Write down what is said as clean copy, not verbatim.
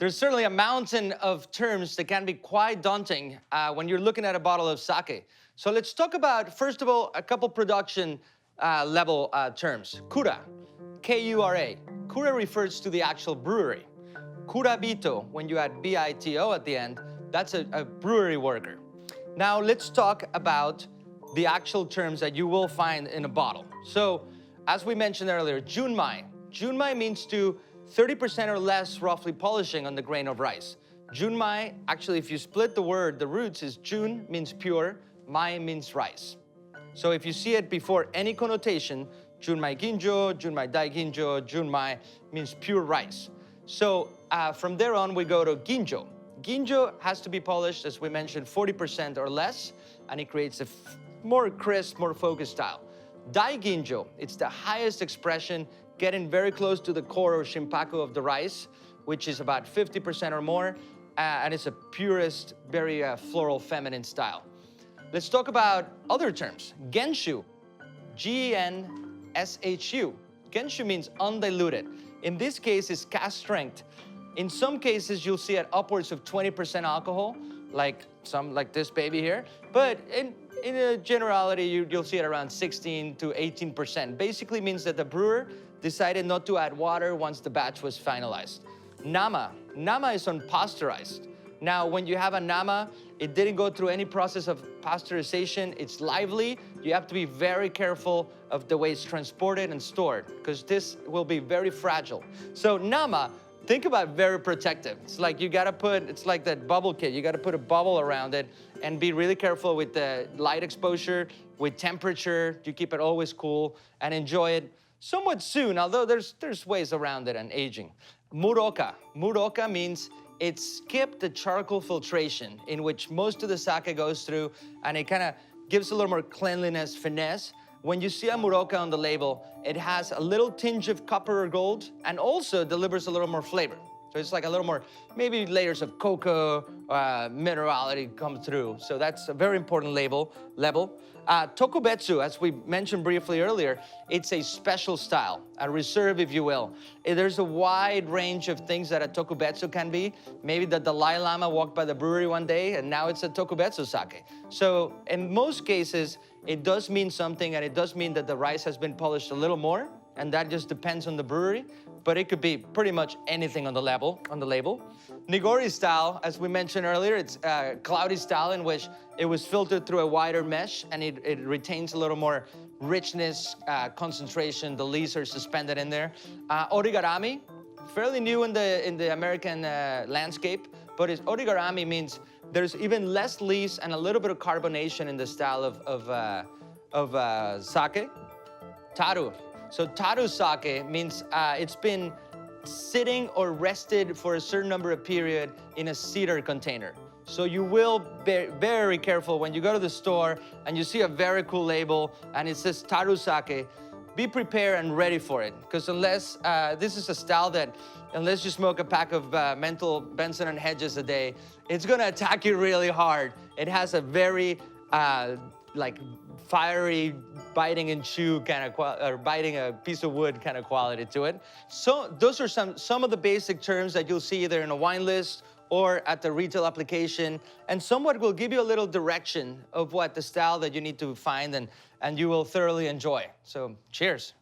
There's certainly a mountain of terms that can be quite daunting when you're looking at a bottle of sake. So let's talk about, first of all, a couple production level terms. Kura, K-U-R-A. Kura refers to the actual brewery. Kurabito, when you add B-I-T-O at the end, that's a brewery worker. Now let's talk about the actual terms that you will find in a bottle. So, as we mentioned earlier, junmai. Junmai means to 30% or less roughly polishing on the grain of rice. Junmai, actually, if you split the word, the roots is jun means pure, mai means rice. So if you see it before any connotation, junmai ginjo, junmai dai ginjo, junmai means pure rice. So from there on, we go to ginjo. Ginjo has to be polished, as we mentioned, 40% or less, and it creates a more crisp, more focused style. Dai ginjo, it's the highest expression, getting very close to the core or shimpaku of the rice, which is about 50% or more, and it's a purest, very floral, feminine style. Let's talk about other terms. Genshu, G-E-N-S-H-U. Genshu means undiluted. In this case, it's cask strength. In some cases, you'll see it upwards of 20% alcohol, like this baby here. But in a generality, you'll see it around 16 to 18%. Basically means that the brewer decided not to add water once the batch was finalized. Nama. Nama is unpasteurized. Now, when you have a nama, it didn't go through any process of pasteurization. It's lively. You have to be very careful of the way it's transported and stored, because this will be very fragile. So nama, think about very protective. It's like you gotta put, it's like that bubble kit. You gotta put a bubble around it and be really careful with the light exposure, with temperature. You keep it always cool and enjoy it somewhat soon, although there's ways around it and aging. Muroka. Muroka means it skipped the charcoal filtration in which most of the sake goes through, and it kind of gives a little more cleanliness, finesse. When you see a muroka on the label, it has a little tinge of copper or gold and also delivers a little more flavor. So it's like a little more, maybe layers of cocoa, minerality come through. So that's a very important level. Tokubetsu, as we mentioned briefly earlier, it's a special style, a reserve, if you will. There's a wide range of things that a tokubetsu can be. Maybe the Dalai Lama walked by the brewery one day and now it's a tokubetsu sake. So in most cases, it does mean something, and it does mean that the rice has been polished a little more, and that just depends on the brewery, but it could be pretty much anything on the label. Nigori style, as we mentioned earlier, it's a cloudy style in which it was filtered through a wider mesh, and it retains a little more richness, concentration. The leaves are suspended in there. Origarami, fairly new in the American landscape, but origarami means there's even less leaves and a little bit of carbonation in the style of sake. Taru. So taru sake means it's been sitting or rested for a certain number of period in a cedar container. So you will be very careful when you go to the store and you see a very cool label and it says taru sake. Be prepared and ready for it, because unless this is a style that, unless you smoke a pack of menthol, Benson and Hedges a day, it's gonna attack you really hard. It has a very like fiery, biting and chew kind of or biting a piece of wood kind of quality to it. So those are some of the basic terms that you'll see either in a wine list or at the retail application, and somewhat will give you a little direction of what the style that you need to find, and you will thoroughly enjoy. So cheers.